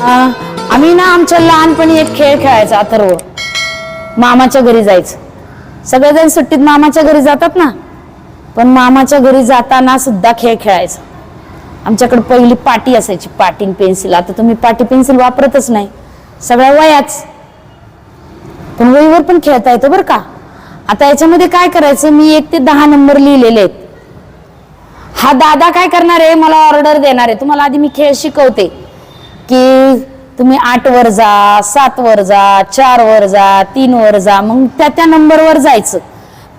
आम्ही ना आमच्या लहानपणी एक खेळ खेळायचा अथर्व. मामाच्या घरी जायचं. सगळेजण सुट्टीत मामाच्या घरी जातात ना, पण मामाच्या घरी जाताना सुद्धा खेळ खेळायचा. आमच्याकडे पहिली पाटी असायची, पाटी पेन्सिल. आता तुम्ही पाटी पेन्सिल वापरतच नाही, सगळ्या वयाच. पण वहीवर पण खेळता येतं बरं का. आता याच्यामध्ये काय करायचं, मी 1 ते 10 नंबर लिहिलेले आहेत. हा दादा काय करणार आहे, मला ऑर्डर देणार आहे. तुम्हाला आधी मी खेळ शिकवते की तुम्ही 8 वर जा, 7 वर जा, 4 वर जा, 3 वर जा. मग त्या नंबरवर जायचं.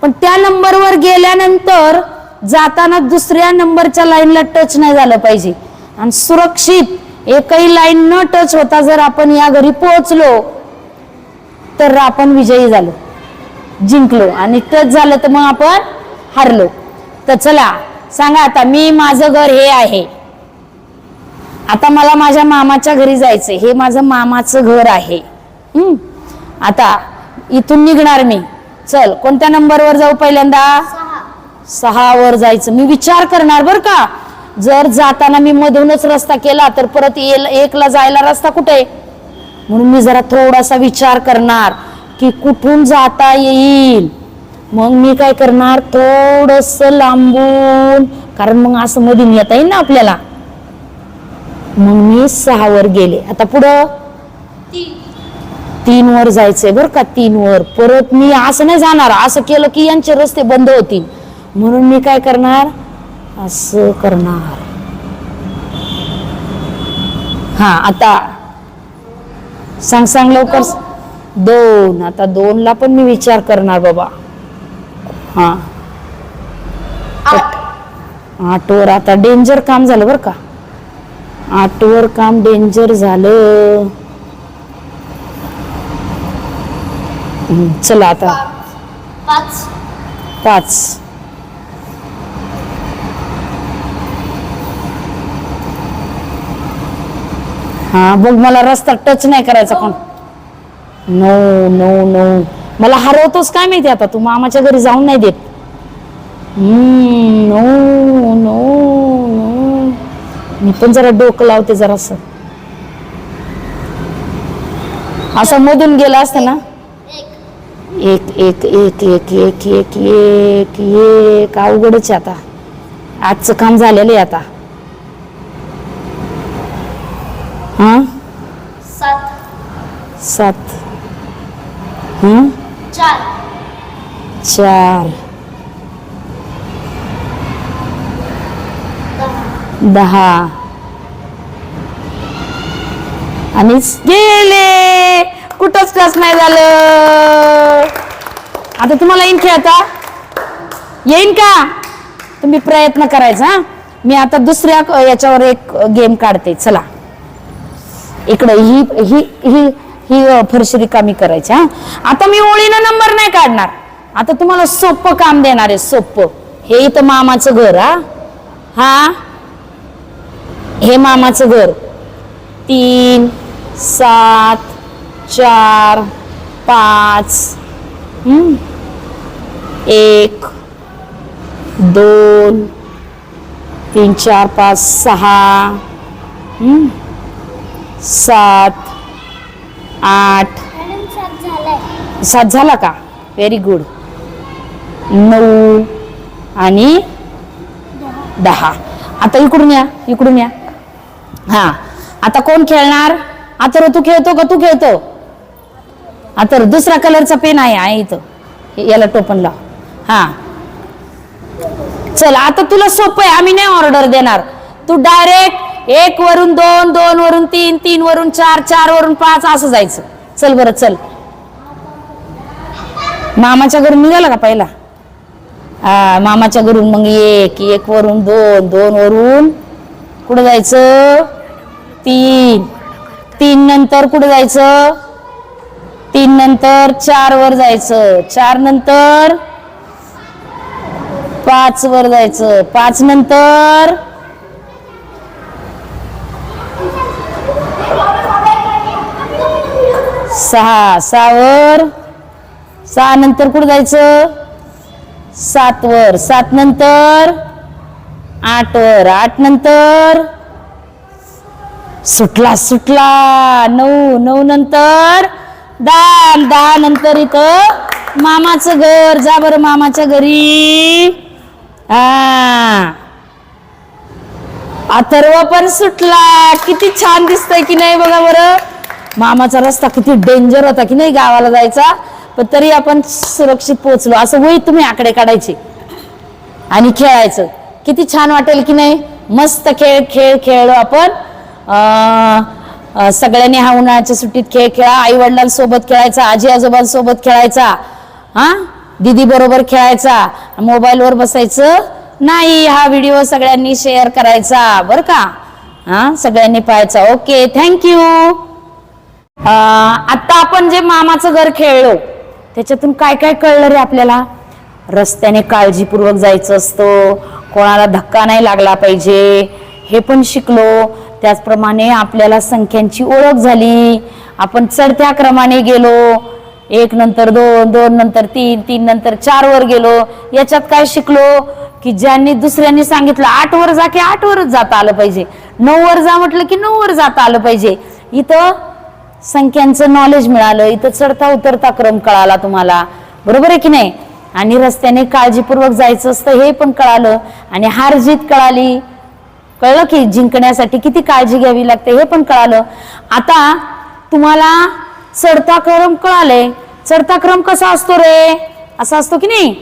पण त्या नंबरवर गेल्यानंतर जाताना दुसऱ्या नंबरच्या लाईनला टच नाही झालं पाहिजे. आणि सुरक्षित एकही लाईन न टच होता जर आपण या घरी पोहोचलो तर आपण विजयी झालो, जिंकलो. आणि टच झालं तर मग आपण हारलो. तर चला सांगा आता, मी माझं घर हे आहे. आता मला माझ्या मामाच्या घरी जायचंय. हे माझं मामाचं घर आहे. आता इथून निघणार मी. चल, कोणत्या नंबरवर जाऊ पहिल्यांदा? 6 वर जायचं. मी विचार करणार बर का. जर जाताना मी मधूनच रस्ता केला तर परत 1 ला जायला रस्ता कुठे, म्हणून मी जरा थोडासा विचार करणार की कुठून जाता येईल. मग मी काय करणार, थोडस लांबून, कारण मग असं मधून येता येईल ना आपल्याला. मग मी 6 वर गेले. आता पुढं 3 वर जायचंय बर का. 3 वर परत मी असं नाही जाणार, असं केलं की यांचे रस्ते बंद होतील. म्हणून मी काय करणार, असं करणार. हा, आता सांग लवकर. 2. आता 2 ला पण मी विचार करणार बाबा. हा, 8 वर आता डेंजर काम झालं बर का. 8 वर काम डेंजर झालं. चला आता 5. हा बघ, मला रस्ता टच नाही करायचा कोण. 9. मला हरवतोस काय माहिती आता तू, मामाच्या घरी जाऊन नाही देत. 9. मी पण जरा डोकं लावते जरास. असं मधून गेला असता ना. 1. अवघडच आहे आता. आजचं काम झालेलं आहे आता. हा, 7. 4. 10. आणि गेले. कुठंच टच नाही झालं. आता तुम्हाला येईन खेळता, येईन का? तुम्ही प्रयत्न करायचा. मी आता दुसऱ्या याच्यावर एक गेम काढते. चला इकडे ही फरशी रिकामी करायची. आता मी ओळीनं नंबर नाही काढणार. आता तुम्हाला सोपं काम देणार आहे, सोपं. हे इथं मामाचं घर. हा, हे मामाचं घर. 3, 7, 4, 5. 1, 2, 3, 4, 5, 6. 7, 8. 7 झाला का? Very good. 9 आणि 10. आता इकडून या. हा, आता कोण खेळणार? आता तू खेळतो का? तू खेळतो. आता दुसऱ्या कलरचा पेन आहे इथं, याला टोपण लाव. हा, चल आता तुला सोपं आहे. आम्ही नाही ऑर्डर देणार. तू डायरेक्ट 1 वरून 2, 2 वरून 3, 3 वरून 4, 4 वरून 5 असं जायचं. चल बरं, चल. मामाच्या घरून निघाला का पहिला? मामाच्या घरून मग 1 वरून 2, 2 वरून कुठं जायचं? 3 नंतर कुठं जायचं? 3 नंतर 4 वर जायचं. 4 नंतर 5 वर जायचं. 5 नंतर 6 वर. 6 नंतर कुठं जायचं? 7 वर. 7 नंतर 8 वर. 8 नंतर सुटला सुटला 9 9 नंतर 10 10 नंतर इथं मामाचं घर. जा बरं मामाच्या घरी. अथर्व पण सुटला. किती छान दिसतंय की नाही बघा बरं. मामाचा रस्ता किती डेंजर होता की नाही गावाला जायचा, पण तरी आपण सुरक्षित पोहोचलो. असं वही तुम्ही आकडे काढायचे आणि खेळायचं. किती छान वाटेल की नाही. मस्त खेळ खेळलो आपण. सगळ्यांनी हा उन्हाळ्याच्या सुट्टीत खेळ खेळा. आई वडिलांसोबत खेळायचा, आजी आजोबांसोबत खेळायचा, दीदी बरोबर खेळायचा. मोबाईलवर बसायचं नाही. हा व्हिडिओ सगळ्यांनी शेअर करायचा बरं का. सगळ्यांनी पाहायचा. Okay, thank you. आता आपण जे मामाचं घर खेळलो त्याच्यातून काय काय कळलं रे आपल्याला. रस्त्याने काळजीपूर्वक जायचं असतं, कोणाला धक्का नाही लागला पाहिजे हे पण शिकलो. त्याचप्रमाणे आपल्याला संख्यांची ओळख झाली. आपण चढत्या क्रमाने गेलो. 1 नंतर 2 2 नंतर 3 3 नंतर 4 वर गेलो. याच्यात काय शिकलो की ज्यांनी दुसऱ्यांनी सांगितलं 8 वर जा की 8 वरच जाता आलं पाहिजे, 9 वर जा म्हटलं की 9 वर जाता आलं पाहिजे. इथं संख्यांचं नॉलेज मिळालं. इथं चढता उतरता क्रम कळाला तुम्हाला, बरोबर आहे की नाही. आणि रस्त्याने काळजीपूर्वक जायचं असतं हे पण कळालं. आणि हार जीत कळाली. कळलं की जिंकण्यासाठी किती काळजी घ्यावी लागते हे पण कळालं. आता तुम्हाला चढता क्रम कळाले. चढता क्रम कसा असतो रे. असा असतो की नाही.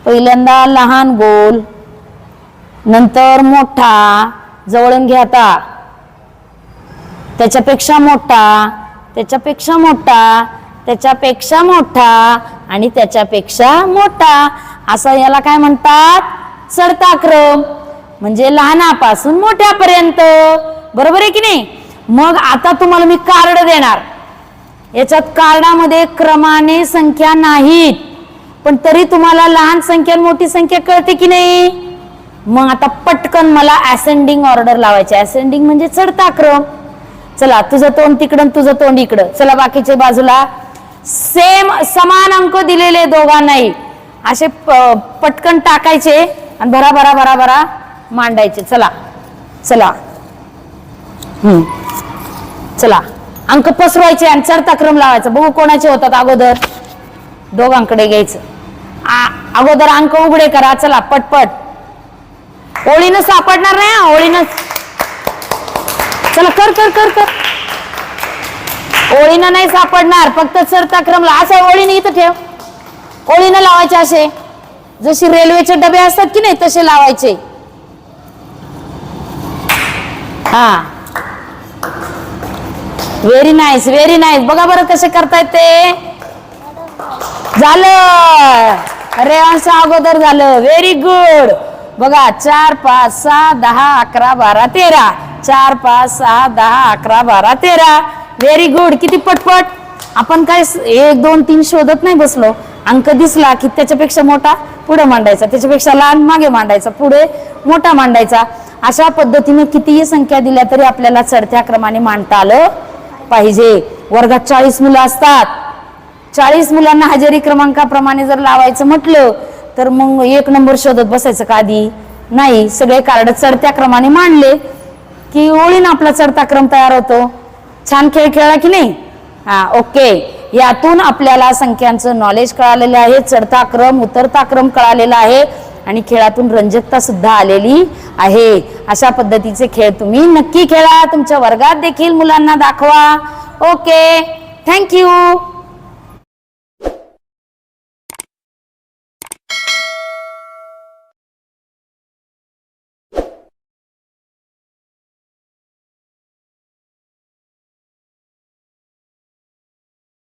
पहिल्यांदा लहान गोल, नंतर मोठा, जवळून घ्या आता, त्याच्यापेक्षा मोठा, त्याच्यापेक्षा मोठा, त्याच्यापेक्षा मोठा आणि त्याच्यापेक्षा मोठा. असं याला काय म्हणतात, चढता क्रम. म्हणजे लहानापासून मोठ्यापर्यंत, बरोबर आहे की नाही. मग आता तुम्हाला मी कार्ड देणार. याच्यात कार्डामध्ये क्रमाने संख्या नाहीत, पण तरी तुम्हाला लहान संख्या मोठी संख्या कळते की नाही. मग आता पटकन मला असेंडिंग ऑर्डर लावायचे. असेंडिंग म्हणजे चढता क्रम. चला, तुझं तोंड तिकडं, तुझं तोंड इकडं. चला, बाकीचे बाजूला. सेम समान अंक दिलेले दोघांनाही असे पटकन टाकायचे आणि भरा भरा भरा भरा मांडायचे. चला चला चला, अंक पसरवायचे आणि चढता क्रम लावायचा. बघू कोणाचे होतात अगोदर. दोघांकडे घ्यायचं. अगोदर अंक उघडे करा. चला पटपट. ओळीनं सापडणार नाही, ओळीनं. चला कर कर कर कर. ओळीनं नाही सापडणार, फक्त चढता क्रमला. असं ओळीने इथं ठेव. ओळीनं लावायचे असे, जशी रेल्वेचे डबे असतात की नाही तसे लावायचे. Very nice, very nice. बघा बरं कसे करतायत ते. झालं, रेवांचं अगोदर झालं. Very good. बघा 4 5 6 10 11 12 13. 4 5 6 10 11 12 13. Very good. किती पटपट. आपण काय 1 2 3 शोधत नाही बसलो. अंक दिसला की त्याच्यापेक्षा मोठा पुढे मांडायचा, त्याच्यापेक्षा लहान मागे मांडायचा, पुढे मोठा मांडायचा. अशा पद्धतीने कितीही संख्या दिल्या तरी आपल्याला चढत्या क्रमाने मांडता आलं पाहिजे. वर्गात 40 मुलं असतात. 40 मुलांना हजेरी क्रमांकाप्रमाणे जर लावायचं म्हटलं तर मग 1 नंबर शोधत बसायचं का आधी नाही. सगळे कार्ड चढत्या क्रमाने मांडले की ओळीनं आपला चढता क्रम तयार होतो. छान खेळ खेळला की नाही. ओके. यातून आपल्याला संख्यांचं नॉलेज कळालेलं आहे, चढता क्रम उतरता क्रम कळालेला आहे आणि खेळातून रंजकता सुद्धा आलेली आहे. अशा पद्धतीचे खेळ तुम्ही नक्की खेळा. तुमच्या वर्गात देखील मुलांना दाखवा. Okay, thank you.